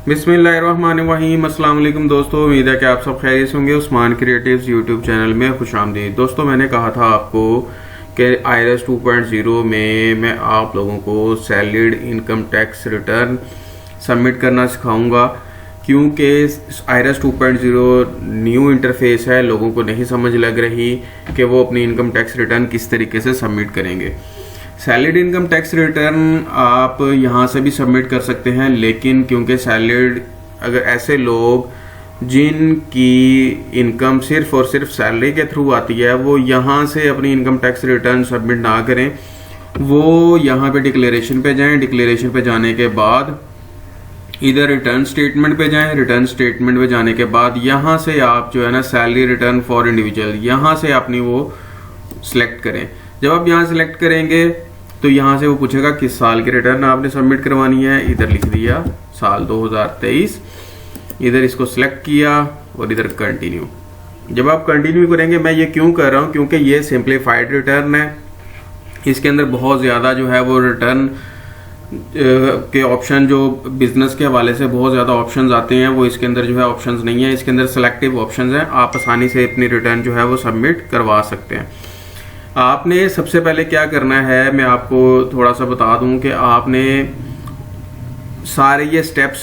बिस्मिल्लाहिर्रहमानिर्रहीम। अस्सलाम वालेकुम दोस्तों, उम्मीद है कि आप सब खैरियत होंगे। उस्मान क्रिएटिव्स यूट्यूब चैनल में खुशामदीद। दोस्तों, मैंने कहा था आपको कि आईआरएस 2.0 में मैं आप लोगों को salaried income tax return submit करना सिखाऊंगा, क्योंकि आईआरएस 2.0 न्यू इंटरफेस है, लोगों को नहीं समझ लग रही कि वो अपनी इनकम टैक्स रिटर्न किस तरीके से सबमिट करेंगे। सैलरीड इनकम टैक्स रिटर्न आप यहाँ से भी सबमिट कर सकते हैं, लेकिन क्योंकि सैलरीड अगर ऐसे लोग जिनकी इनकम सिर्फ और सिर्फ सैलरी के थ्रू आती है वो यहाँ से अपनी इनकम टैक्स रिटर्न सबमिट ना करें, वो यहाँ पे डिक्लेरेशन पे जाएं। डिक्लेरेशन पे जाने के बाद इधर रिटर्न स्टेटमेंट पे जाएं। रिटर्न स्टेटमेंट पे जाने के बाद यहाँ से आप जो है ना सैलरी रिटर्न फॉर इंडिविजुअल यहाँ से अपनी वो सिलेक्ट करें। जब आप यहाँ सिलेक्ट करेंगे तो यहाँ से वो पूछेगा किस साल की रिटर्न आपने सबमिट करवानी है। इधर लिख दिया साल 2023, इधर इसको सिलेक्ट किया और इधर कंटिन्यू। जब आप कंटिन्यू करेंगे, मैं ये क्यों कर रहा हूँ क्योंकि ये सिंप्लीफाइड रिटर्न है, इसके अंदर बहुत ज़्यादा जो है वो रिटर्न के ऑप्शन जो बिजनेस के हवाले से बहुत ज़्यादा ऑप्शंस आते हैं, वो इसके अंदर जो है ऑप्शंस नहीं है। इसके अंदर सिलेक्टिव ऑप्शंस हैं, आप आसानी से अपनी रिटर्न जो है वो सबमिट करवा सकते हैं। आपने सबसे पहले क्या करना है, मैं आपको थोड़ा सा बता दूं कि आपने सारे ये स्टेप्स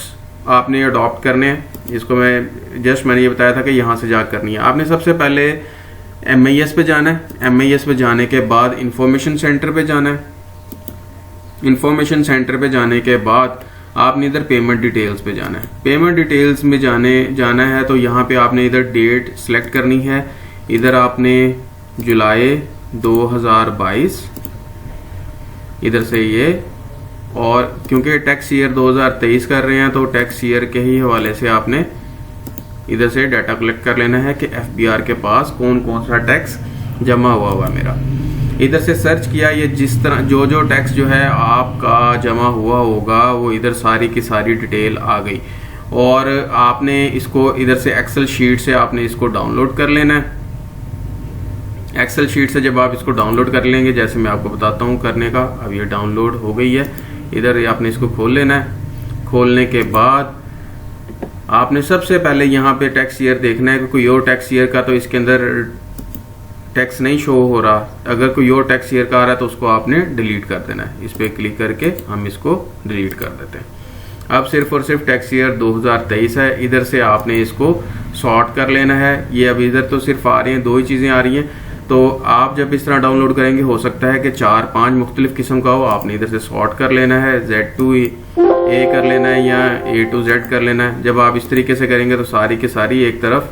आपने अडॉप्ट करने हैं। इसको मैंने ये बताया था कि यहाँ से जा करनी है। आपने सबसे पहले MIS पे जाना है। MIS पे जाने के बाद इंफॉर्मेशन सेंटर पे जाना है। इंफॉर्मेशन सेंटर पे जाने के बाद आपने इधर पेमेंट डिटेल्स पे जाना है। पेमेंट डिटेल्स में जाना है तो यहाँ पे आपने इधर डेट सेलेक्ट करनी है। इधर आपने जुलाई 2022 इधर से ये, और क्योंकि टैक्स ईयर 2023 कर रहे हैं तो टैक्स ईयर के ही हवाले से आपने इधर से डाटा कलेक्ट कर लेना है कि FBR के पास कौन कौन सा टैक्स जमा हुआ मेरा। इधर से सर्च किया, ये जिस तरह जो टैक्स जो है आपका जमा हुआ होगा वो इधर सारी की सारी डिटेल आ गई, और आपने इसको इधर से एक्सेल शीट से आपने इसको डाउनलोड कर लेना है। एक्सेल शीट से जब आप इसको डाउनलोड कर लेंगे, जैसे मैं आपको बताता हूँ करने का, अब ये डाउनलोड हो गई है। इधर आपने इसको खोल लेना है। खोलने के बाद आपने सबसे पहले यहाँ पे टैक्स ईयर देखना है कि कोई और टैक्स ईयर का तो इसके अंदर टैक्स नहीं शो हो रहा। अगर कोई और टैक्स ईयर का आ रहा है तो उसको आपने डिलीट कर देना है। इस पर क्लिक करके हम इसको डिलीट कर देते हैं। अब सिर्फ और सिर्फ टैक्स ईयर 2023 है। इधर से आपने इसको सॉर्ट कर लेना है। ये अब इधर तो सिर्फ आ रही हैं, दो ही चीज़ें आ रही हैं, तो आप जब इस तरह डाउनलोड करेंगे हो सकता है कि 4-5 मुख्तलिफ किस्म का हो। आपने इधर से सॉर्ट कर लेना है, Z to A कर लेना है या A to Z कर लेना है। जब आप इस तरीके से करेंगे तो सारी की सारी एक तरफ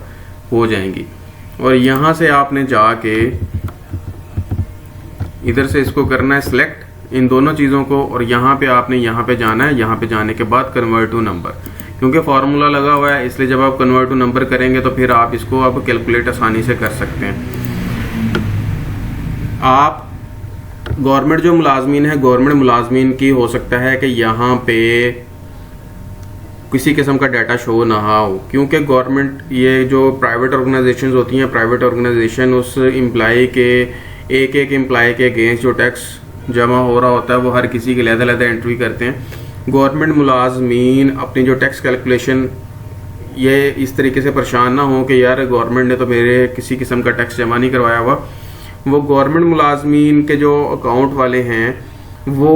हो जाएंगी, और यहाँ से आपने जाके इधर से इसको करना है सिलेक्ट इन दोनों चीज़ों को, और यहाँ पे आपने यहाँ पे जाना है। यहाँ पे जाने के बाद कन्वर्ट टू नंबर, क्योंकि फार्मूला लगा हुआ है इसलिए जब आप कन्वर्ट टू नंबर करेंगे तो फिर आप इसको आप कैलकुलेट आसानी से कर सकते हैं। आप गवर्नमेंट जो मुलाजमीन है, गवर्नमेंट मुलाजमीन की हो सकता है कि यहाँ पे किसी किस्म का डाटा शो ना हो, क्योंकि गवर्नमेंट ये जो प्राइवेट ऑर्गेनाइजेशंस होती हैं, प्राइवेट ऑर्गेनाइजेशन उस एम्प्लॉय के एक एम्प्लॉय के अगेंस्ट जो टैक्स जमा हो रहा होता है वो हर किसी की अलग-अलग एंट्री करते हैं। गवर्नमेंट मुलाजमीन अपनी जो टैक्स कैलकुलेशन ये इस तरीके से परेशान ना हो कि यार गवर्नमेंट ने तो मेरे किसी किस्म का टैक्स जमा नहीं करवाया हुआ। वो गवर्नमेंट मुलाजमीन के जो अकाउंट वाले हैं वो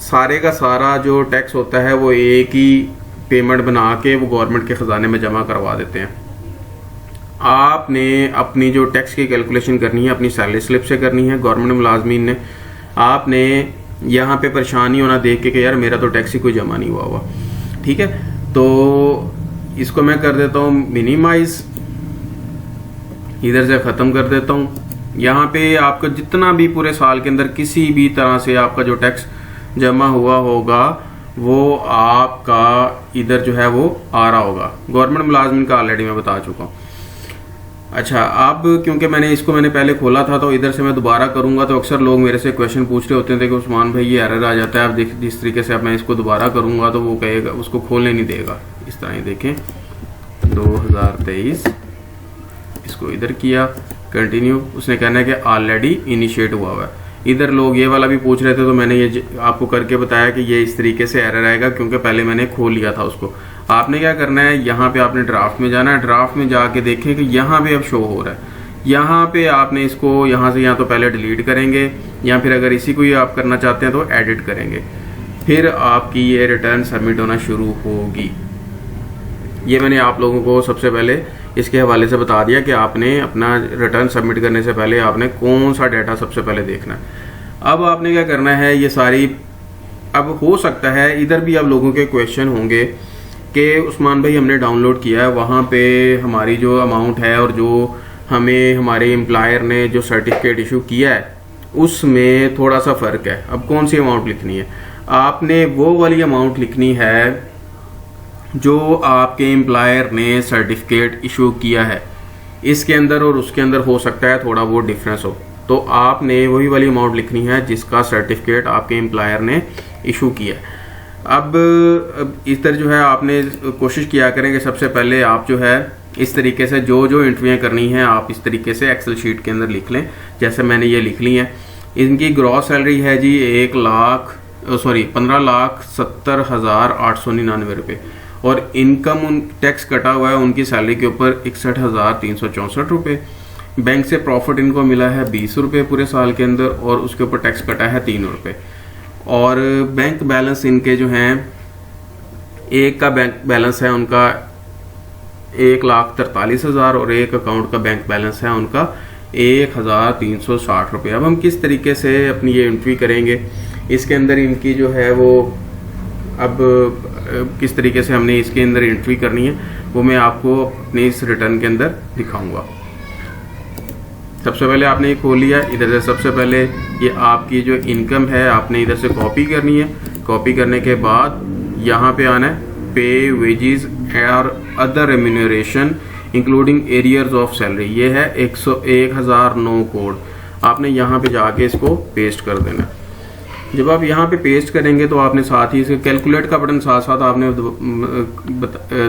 सारे का सारा जो टैक्स होता है वो एक ही पेमेंट बना के वो गवर्नमेंट के खजाने में जमा करवा देते हैं। आपने अपनी जो टैक्स की कैलकुलेशन करनी है अपनी सैलरी स्लिप से करनी है। गवर्नमेंट मुलाजमीन ने आपने यहाँ पे परेशानी होना देख के कि यार मेरा तो टैक्स ही कोई जमा नहीं हुआ। ठीक है, तो इसको मैं कर देता हूँ मिनिमाइज, इधर से ख़त्म कर देता हूँ। यहाँ पे आपका जितना भी पूरे साल के अंदर किसी भी तरह से आपका जो टैक्स जमा हुआ होगा वो आपका इधर जो है वो आ रहा होगा। गवर्नमेंट मुलाजमिन का ऑलरेडी मैं बता चुका हूँ। अच्छा, अब क्योंकि मैंने पहले खोला था तो इधर से मैं दोबारा करूंगा, तो अक्सर लोग मेरे से क्वेश्चन पूछ रहे होते थे कि उस्मान भाई ये एरर आ जाता है। आप जिस तरीके से अब मैं इसको दोबारा करूंगा तो वो कहेगा, उसको खोलने नहीं देगा। इस तरह ही देखें 2023, इसको इधर किया कंटिन्यू, उसने कहना है कि ऑलरेडी इनिशिएट हुआ है। इधर लोग ये वाला भी पूछ रहे थे तो मैंने ये आपको करके बताया कि ये इस तरीके से एरर आएगा क्योंकि पहले मैंने खोल लिया था उसको। आपने क्या करना है, यहाँ पे आपने ड्राफ्ट में जाना है। ड्राफ्ट में जाके देखें कि यहाँ पे अब शो हो रहा है। यहाँ पे आपने इसको यहाँ से, यहाँ तो पहले डिलीट करेंगे, या फिर अगर इसी को ही आप करना चाहते हैं तो एडिट करेंगे, फिर आपकी ये रिटर्न सबमिट होना शुरू होगी। ये मैंने आप लोगों को सबसे पहले इसके हवाले से बता दिया कि आपने अपना रिटर्न सबमिट करने से पहले आपने कौन सा डाटा सबसे पहले देखना है। अब आपने क्या करना है, ये सारी, अब हो सकता है इधर भी आप लोगों के क्वेश्चन होंगे कि उस्मान भाई हमने डाउनलोड किया है, वहाँ पे हमारी जो अमाउंट है और जो हमें हमारे एम्प्लॉयर ने जो सर्टिफिकेट इशू किया है उसमें थोड़ा सा फ़र्क है। अब कौन सी अमाउंट लिखनी है, आपने वो वाली अमाउंट लिखनी है जो आपके एम्प्लॉयर ने सर्टिफिकेट इशू किया है। इसके अंदर और उसके अंदर हो सकता है थोड़ा बहुत डिफरेंस हो, तो आपने वही वाली अमाउंट लिखनी है जिसका सर्टिफिकेट आपके एम्प्लॉयर ने इशू किया है। अब इधर जो है आपने कोशिश किया करें कि सबसे पहले आप जो है इस तरीके से जो जो एंट्रियाँ करनी हैं आप इस तरीके से एक्सेल शीट के अंदर लिख लें, जैसे मैंने ये लिख ली है। इनकी ग्रॉस सैलरी है जी 15,70,899 रुपये, और इनकम उन टैक्स कटा हुआ है उनकी सैलरी के ऊपर 61,364 रुपये। बैंक से प्रॉफिट इनको मिला है 20 रुपये पूरे साल के अंदर, और उसके ऊपर टैक्स कटा है 3 रुपये। और बैंक बैलेंस इनके जो हैं, एक का बैंक बैलेंस है उनका 1,43,000 और एक अकाउंट का बैंक बैलेंस है उनका 1,360 रुपये। अब हम किस तरीके से अपनी ये एंट्री करेंगे, इसके अंदर इनकी जो है वो, अब किस तरीके से हमने इसके अंदर एंट्री करनी है वो मैं आपको अपने इस रिटर्न के अंदर दिखाऊंगा। सबसे पहले आपने ये खोल लिया, इधर से सबसे पहले ये आपकी जो इनकम है आपने इधर से कॉपी करनी है। कॉपी करने के बाद यहाँ पे आना है पे वेजेस और other remuneration including arrears of salary, ये है 101,009 कोड। आपने यहाँ पे जाके इसको पेस्ट कर देना है। जब आप यहाँ पे पेस्ट करेंगे तो आपने साथ ही इसके कैलकुलेट का बटन साथ साथ आपने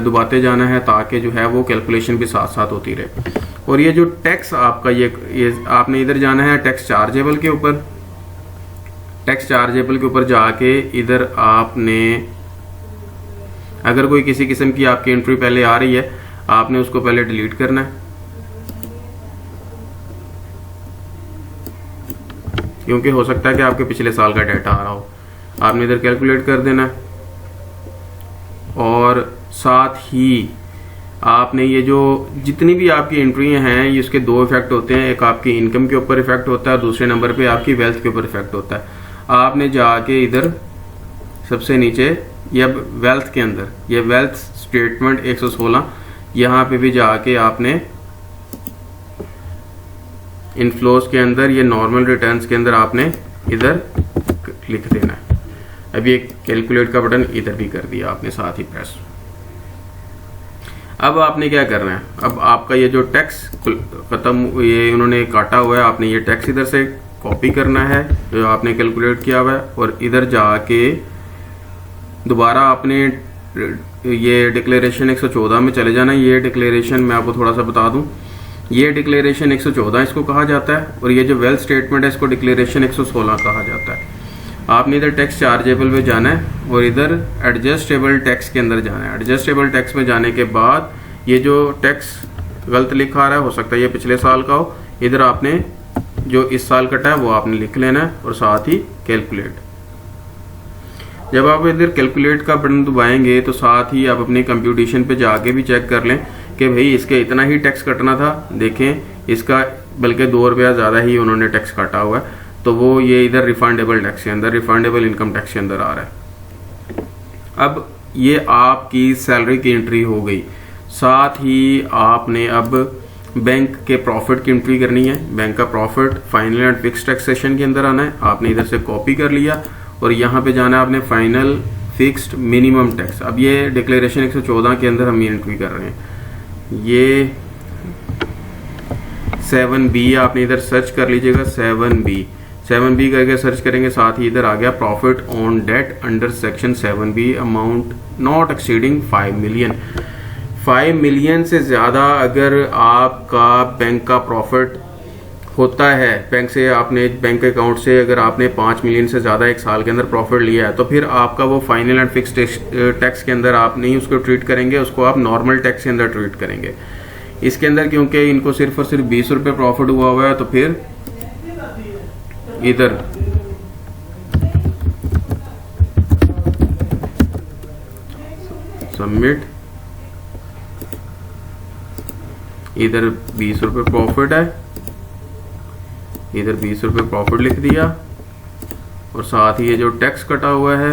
दबाते जाना है ताकि जो है वो कैलकुलेशन भी साथ साथ होती रहे। और ये जो टैक्स आपका ये आपने इधर जाना है टैक्स चार्जेबल के ऊपर। टैक्स चार्जेबल के ऊपर जाके इधर आपने, अगर कोई किसी किस्म की आपकी एंट्री पहले आ रही है आपने उसको पहले डिलीट करना है, क्योंकि हो सकता है कि आपके पिछले साल का डाटा आ रहा हो। आपने इधर कैलकुलेट कर देना है, और साथ ही आपने ये जो जितनी भी आपकी एंट्रियां हैं ये इसके दो इफेक्ट होते हैं, एक आपकी इनकम के ऊपर इफेक्ट होता है, दूसरे नंबर पे आपकी वेल्थ के ऊपर इफेक्ट होता है। आपने जाके इधर सबसे नीचे ये वेल्थ के अंदर ये वेल्थ स्टेटमेंट 116 यहाँ पे भी जाके आपने इनफ्लोज के अंदर ये नॉर्मल रिटर्न्स के अंदर आपने इधर लिख देना है। अभी एक कैलकुलेट का बटन इधर भी कर दिया आपने साथ ही प्रेस। अब आपने क्या करना है, अब आपका ये जो टैक्स खत्म ये उन्होंने काटा हुआ है, आपने ये टैक्स इधर से कॉपी करना है जो आपने कैलकुलेट किया हुआ है, और इधर जाके दोबारा आपने ये डिक्लेरेशन 114 में चले जाना है। ये डिक्लेरेशन मैं आपको थोड़ा सा बता दूं, ये डिक्लेरेशन 114 इसको कहा जाता है, और ये जो वेल्थ स्टेटमेंट है इसको डिक्लेरेशन 116 कहा जाता है। आपने इधर टैक्स चार्जेबल में जाना है और इधर एडजस्टेबल टैक्स के अंदर जाना है। एडजस्टेबल टैक्स में जाने के बाद ये जो टैक्स गलत लिखा आ रहा है, हो सकता है ये पिछले साल का हो, इधर आपने जो इस साल कटा है वो आपने लिख लेना है, और साथ ही कैलकुलेट। जब आप इधर कैलकुलेट का बटन दबाएंगे तो साथ ही आप अपनी कंप्यूटेशन पे जाके भी चेक कर लें कि भाई इसके इतना ही टैक्स कटना था। देखें इसका बल्कि 2 रुपया ज़्यादा ही उन्होंने टैक्स काटा हुआ है, तो वो ये इधर रिफंडेबल टैक्स के अंदर, रिफंडेबल इनकम टैक्स के अंदर आ रहा है। अब ये आपकी सैलरी की एंट्री हो गई। साथ ही आपने अब बैंक के प्रॉफिट की एंट्री करनी है। बैंक का profit final and fix taxation के अंदर आना है। आपने इधर से कॉपी कर लिया और यहाँ पे जाना है आपने फाइनल फिक्स्ड मिनिमम टैक्स। अब ये डिक्लेरेशन 114 के अंदर हम ये एंट्री कर रहे हैं। ये 7B आपने इधर सर्च कर लीजिएगा, 7B करके सर्च करेंगे। साथ ही इधर आ गया profit on date under section 7B amount not exceeding 5 million. 5 million से ज़्यादा अगर आपका बैंक का प्रॉफिट होता है बैंक से, आपने बैंक अकाउंट से अगर आपने 5 मिलियन से ज़्यादा एक साल के अंदर प्रॉफिट लिया है, तो फिर आपका वो फाइनल एंड फिक्स टैक्स के अंदर आप नहीं उसको ट्रीट करेंगे, उसको आप नॉर्मल टैक्स के अंदर ट्रीट करेंगे। इसके अंदर क्योंकि इनको सिर्फ और सिर्फ 20 रुपये प्रॉफिट हुआ है, तो फिर इधर सबमिट, इधर 20 रुपये प्रॉफिट है, इधर 20 रुपये प्रॉफिट लिख दिया, और साथ ही ये जो टैक्स कटा हुआ है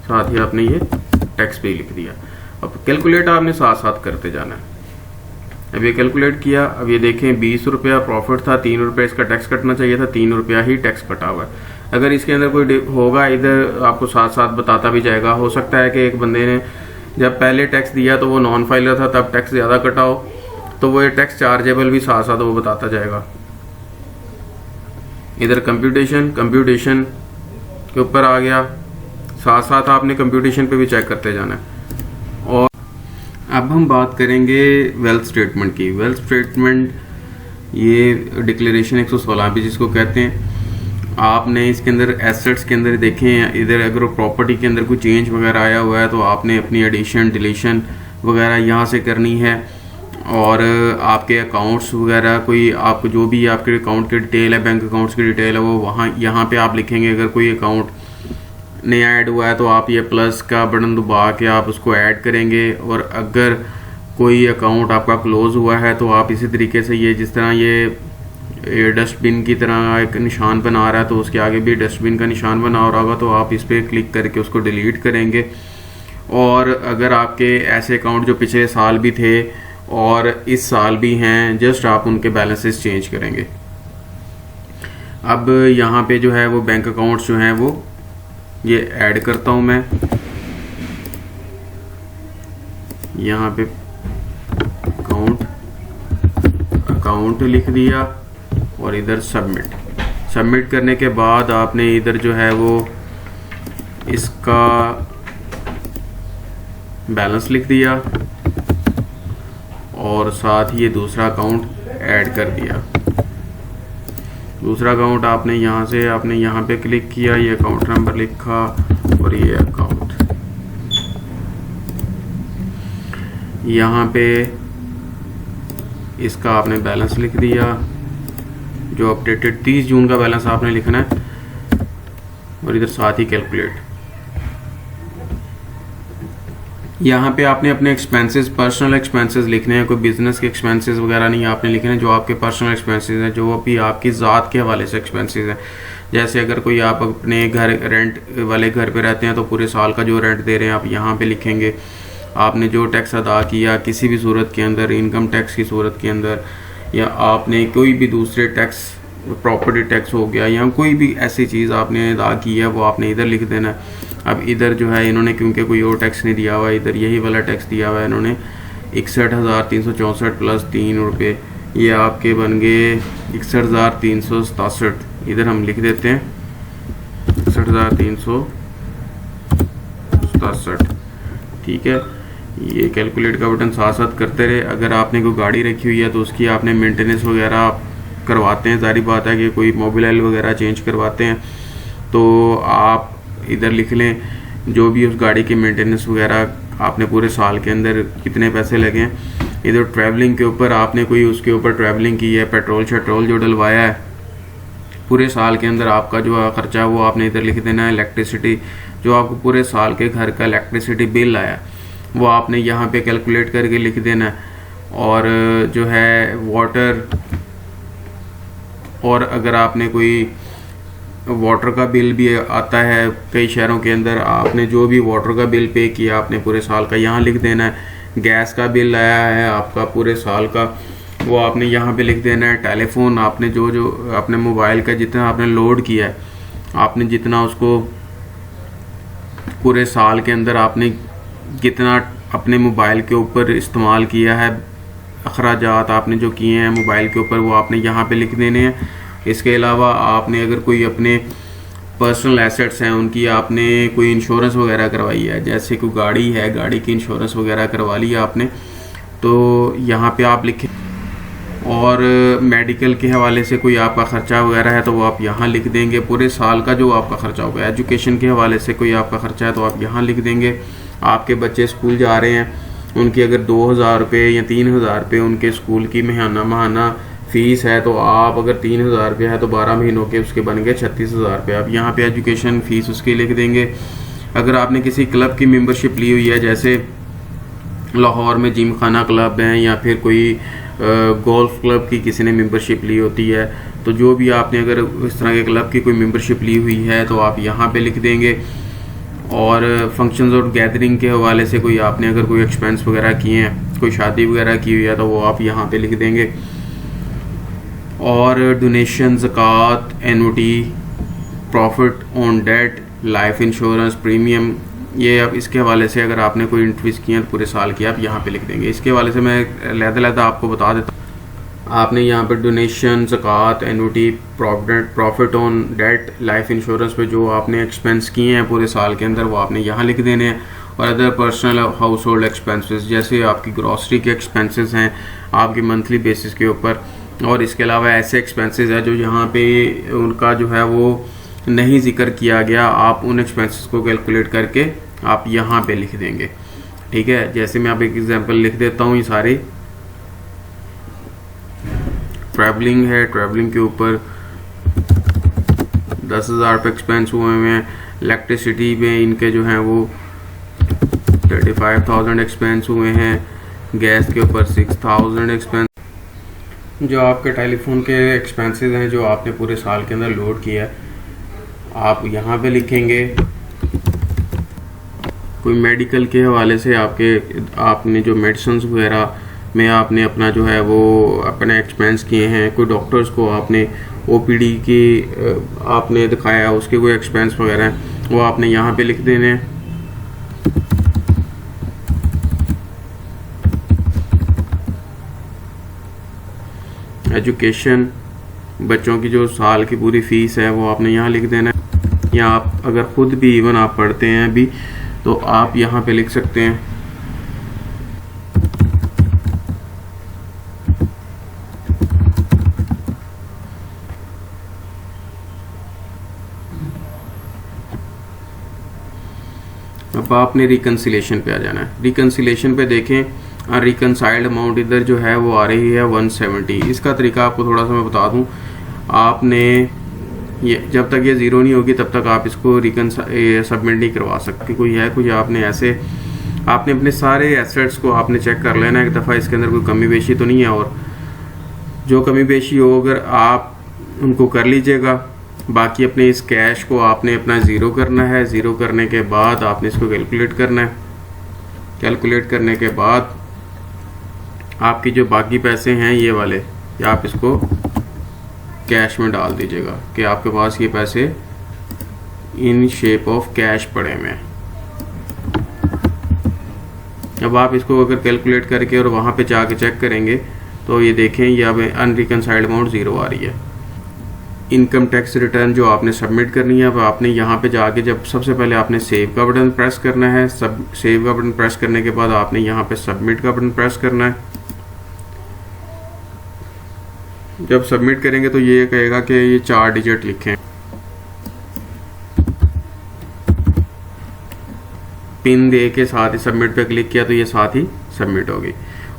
साथ ही आपने ये टैक्स भी लिख दिया। अब कैलकुलेट आपने साथ साथ करते जाना है। अब ये कैलकुलेट किया, अब ये देखें 20 रुपया प्रॉफिट था, 3 रुपये इसका टैक्स कटना चाहिए था, 3 रुपया ही टैक्स कटा हुआ है। अगर इसके अंदर कोई होगा, इधर आपको साथ साथ बताता भी जाएगा। हो सकता है कि एक बंदे ने जब पहले टैक्स दिया तो वो नॉन फाइलर था, तब टैक्स ज़्यादा कटा हो, तो वो ये टैक्स चार्जेबल भी साथ साथ वो बताता जाएगा। इधर कंप्यूटेशन के ऊपर आ गया, साथ साथ आपने कंप्यूटेशन पे भी चेक करते जाना है। और अब हम बात करेंगे वेल्थ स्टेटमेंट की। वेल्थ स्टेटमेंट ये डिक्लेरेशन 116 भी जिसको कहते हैं। आपने इसके अंदर एसेट्स के अंदर देखें, इधर अगर प्रॉपर्टी के अंदर कोई चेंज वगैरह आया हुआ है तो आपने अपनी एडिशन डिलीशन वगैरह यहाँ से करनी है। और आपके अकाउंट्स वगैरह कोई आपको जो भी आपके अकाउंट की डिटेल है, बैंक अकाउंट्स की डिटेल है, वो वहाँ यहाँ पे आप लिखेंगे। अगर कोई अकाउंट नया ऐड हुआ है तो आप ये प्लस का बटन दबा के आप उसको ऐड करेंगे। और अगर कोई अकाउंट आपका क्लोज हुआ है तो आप इसी तरीके से ये जिस तरह ये डस्टबिन की तरह एक निशान बना रहा है तो उसके आगे भी डस्टबिन का निशान बना रहा होगा, तो आप इस पर क्लिक करके उसको डिलीट करेंगे। और अगर आपके ऐसे अकाउंट जो पिछले साल भी थे और इस साल भी हैं, जस्ट आप उनके बैलेंसेस चेंज करेंगे। अब यहाँ पे जो है वो बैंक अकाउंट्स जो हैं वो ये ऐड करता हूँ मैं। यहाँ पे अकाउंट लिख दिया और इधर सबमिट करने के बाद आपने इधर जो है वो इसका बैलेंस लिख दिया और साथ ही ये दूसरा अकाउंट ऐड कर दिया। दूसरा अकाउंट आपने यहाँ से आपने यहाँ पे क्लिक किया, ये अकाउंट नंबर लिखा और ये अकाउंट यहाँ पे इसका आपने बैलेंस लिख दिया, जो अपडेटेड 30 जून का बैलेंस आपने लिखना है। और इधर साथ ही कैलकुलेट, यहाँ पे आपने अपने एक्सपेंसेस, पर्सनल एक्सपेंसेस लिखने हैं। कोई बिजनेस के एक्सपेंसेस वगैरह नहीं आपने लिखने हैं, जो आपके पर्सनल एक्सपेंसेस हैं, जो भी आपकी ज़ात के हवाले से एक्सपेंसेस हैं। जैसे अगर कोई आप अपने घर रेंट वाले घर पे रहते हैं तो पूरे साल का जो रेंट दे रहे हैं आप यहाँ पे लिखेंगे। आपने जो टैक्स अदा किया किसी भी सूरत के अंदर, इनकम टैक्स की सूरत के अंदर, या आपने कोई भी दूसरे टैक्स, प्रॉपर्टी टैक्स हो गया, या कोई भी ऐसी चीज़ आपने अदा की है, वो आपने इधर लिख देना है। अब इधर जो है इन्होंने क्योंकि कोई और टैक्स नहीं दिया हुआ, इधर यही वाला टैक्स दिया हुआ है इन्होंने 61,364 प्लस 3 रुपये, ये आपके बन गए 61,367। इधर हम लिख देते हैं 61,367, ठीक है। ये कैलकुलेट का बटन साथ साथ करते रहे। अगर आपने कोई गाड़ी रखी हुई है तो उसकी आपने मेंटेनेंस वगैरह आप करवाते हैं, जारी बात है कि कोई मोबिल ऑयल वगैरह चेंज करवाते हैं, तो आप इधर लिख लें जो भी उस गाड़ी की मेंटेनेंस वगैरह आपने पूरे साल के अंदर कितने पैसे लगे हैं। इधर ट्रैवलिंग के ऊपर आपने कोई उसके ऊपर ट्रैवलिंग की है, पेट्रोल शेट्रोल जो डलवाया है पूरे साल के अंदर, आपका जो खर्चा है वो आपने इधर लिख देना है। इलेक्ट्रिसिटी, जो आपको पूरे साल के घर का इलेक्ट्रिसिटी बिल आया वो आपने यहाँ पे कैलकुलेट करके लिख देना है। और जो है वाटर, और अगर आपने कोई वाटर का बिल भी आता है कई शहरों के अंदर, आपने जो भी वाटर का बिल पे किया आपने पूरे साल का यहाँ लिख देना है। गैस का बिल आया है आपका पूरे साल का, वो आपने यहाँ पे लिख देना है। टेलीफोन, आपने जो अपने मोबाइल का जितना आपने लोड किया है, आपने जितना उसको पूरे साल के अंदर आपने कितना अपने मोबाइल के ऊपर इस्तेमाल किया है, अखराजात आपने जो किए हैं मोबाइल के ऊपर, वो आपने यहाँ पे लिख देने हैं। इसके अलावा आपने अगर कोई अपने पर्सनल एसेट्स हैं उनकी आपने कोई इंश्योरेंस वगैरह करवाई है, जैसे कोई गाड़ी है, गाड़ी की इंश्योरेंस वगैरह करवा ली आपने, तो यहाँ पे आप लिखें। और मेडिकल के हवाले से कोई आपका ख़र्चा वगैरह है तो वो आप यहाँ लिख देंगे। पूरे साल का जो आपका ख़र्चा होगा, एजुकेशन के हवाले से कोई आपका ख़र्चा है तो आप यहाँ लिख देंगे। आपके बच्चे स्कूल जा रहे हैं, उनकी अगर 2000 रुपये या 3000 रुपये उनके स्कूल की महाना फ़ीस है, तो आप अगर 3000 रुपये है तो 12 महीनों के उसके बन गए 36,000 रुपये। आप यहाँ पे एजुकेशन फ़ीस उसकी लिख देंगे। अगर आपने किसी क्लब की मेंबरशिप ली हुई है, जैसे लाहौर में जिम खाना क्लब है या फिर कोई गोल्फ क्लब की किसी ने मेंबरशिप ली होती है, तो जो भी आपने अगर इस तरह के क्लब की कोई मेंबरशिप ली हुई है तो आप यहाँ पे लिख देंगे। और फंक्शंस और गैदरिंग के हवाले से कोई आपने अगर कोई एक्सपेंस वगैरह किए हैं, कोई शादी वगैरह की हुई है तो वो आप यहाँ पे लिख देंगे। और डोनेशन, ज़कात, annuity, profit on debt, life insurance, premium, ये अब इसके हवाले से अगर आपने कोई इंट्रीज किए हैं पूरे साल की आप यहाँ पे लिख देंगे। इसके हवाले से मैं लहदा आपको बता देता हूँ। आपने यहाँ पर डोनेशन, ज़कात, annuity, profit on debt, life insurance पे जो आपने एक्सपेंस किए हैं पूरे साल के अंदर वो आपने यहाँ लिख देने हैं। और other personal house hold expenses, जैसे आपकी ग्रॉसरी के एक्सपेंसेस हैं आपके मंथली बेसिस के ऊपर, और इसके अलावा ऐसे एक्सपेंसेस हैं जो यहाँ पे उनका जो है वो नहीं जिक्र किया गया, आप उन एक्सपेंसेस को कैलकुलेट करके आप यहाँ पे लिख देंगे। ठीक है, जैसे मैं आप एक एग्जांपल लिख देता हूँ। ये सारे ट्रैवलिंग है, ट्रैवलिंग के ऊपर 10,000 रुपये एक्सपेंस हुए हैं। इलेक्ट्रिसिटी में इनके जो हैं वो 35,000 एक्सपेंस हुए हैं। गैस के ऊपर 6,000 एक्सपेंस। जो आपके टेलीफोन के एक्सपेंसेस हैं जो आपने पूरे साल के अंदर लोड किया है आप यहाँ पे लिखेंगे। कोई मेडिकल के हवाले से आपने जो मेडिसिन वगैरह में आपने अपना जो है वो अपने एक्सपेंस किए हैं, कोई डॉक्टर्स को आपने ओपीडी की आपने दिखाया, उसके कोई एक्सपेंस वगैरह हैं वो आपने यहाँ पे लिख देने हैं। एजुकेशन, बच्चों की जो साल की पूरी फीस है वो आपने यहाँ लिख देना है। या आप अगर खुद भी इवन आप पढ़ते हैं अभी तो आप यहाँ पे लिख सकते हैं। अब आपने रिकन्सिलेशन पे आ जाना है। रिकन्सिलेशन पे देखें, अनरिकनसाइल्ड अमाउंट इधर जो है वो आ रही है 170। इसका तरीका आपको थोड़ा सा मैं बता दूं। आपने ये जब तक ये ज़ीरो नहीं होगी तब तक आप इसको सबमिट नहीं करवा सकते। कोई आपने अपने सारे एसेट्स को आपने चेक कर लेना एक दफ़ा, इसके अंदर कोई कमी बेशी तो नहीं है। और जो कमी बेशी हो अगर आप उनको कर लीजिएगा। बाकी अपने इस कैश को आपने अपना ज़ीरो करना है। ज़ीरो करने के बाद आपने इसको कैलकुलेट करना है। कैलकुलेट करने के बाद आपकी जो बाकी पैसे हैं ये वाले, या आप इसको कैश में डाल दीजिएगा कि आपके पास ये पैसे इन शेप ऑफ कैश पड़े हुए हैं। अब आप इसको अगर कैलकुलेट करके और वहाँ पे जाके चेक करेंगे तो ये देखें ये अब अनरिकनसाइल्ड अमाउंट ज़ीरो आ रही है। इनकम टैक्स रिटर्न जो आपने सबमिट करनी है, अब आपने यहाँ पे जाके जब सबसे पहले आपने सेव का बटन प्रेस करना है। सेव का बटन प्रेस करने के बाद आपने यहाँ पे सबमिट का बटन प्रेस करना है। जब सबमिट करेंगे तो ये कहेगा कि ये 4 डिजिट लिखें। पिन दे के साथ ही सबमिट पे क्लिक किया तो ये साथ ही सबमिट होगी।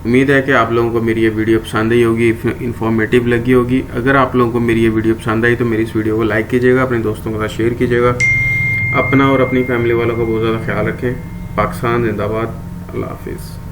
उम्मीद है कि आप लोगों को मेरी ये वीडियो पसंद आई होगी, इन्फॉर्मेटिव लगी होगी। अगर आप लोगों को मेरी ये वीडियो पसंद आई तो मेरी इस वीडियो को लाइक कीजिएगा, अपने दोस्तों के साथ शेयर कीजिएगा। अपना और अपनी फैमिली वालों का बहुत ज़्यादा ख्याल रखें। पाकिस्तान जिंदाबाद। अल्लाह हाफिज़।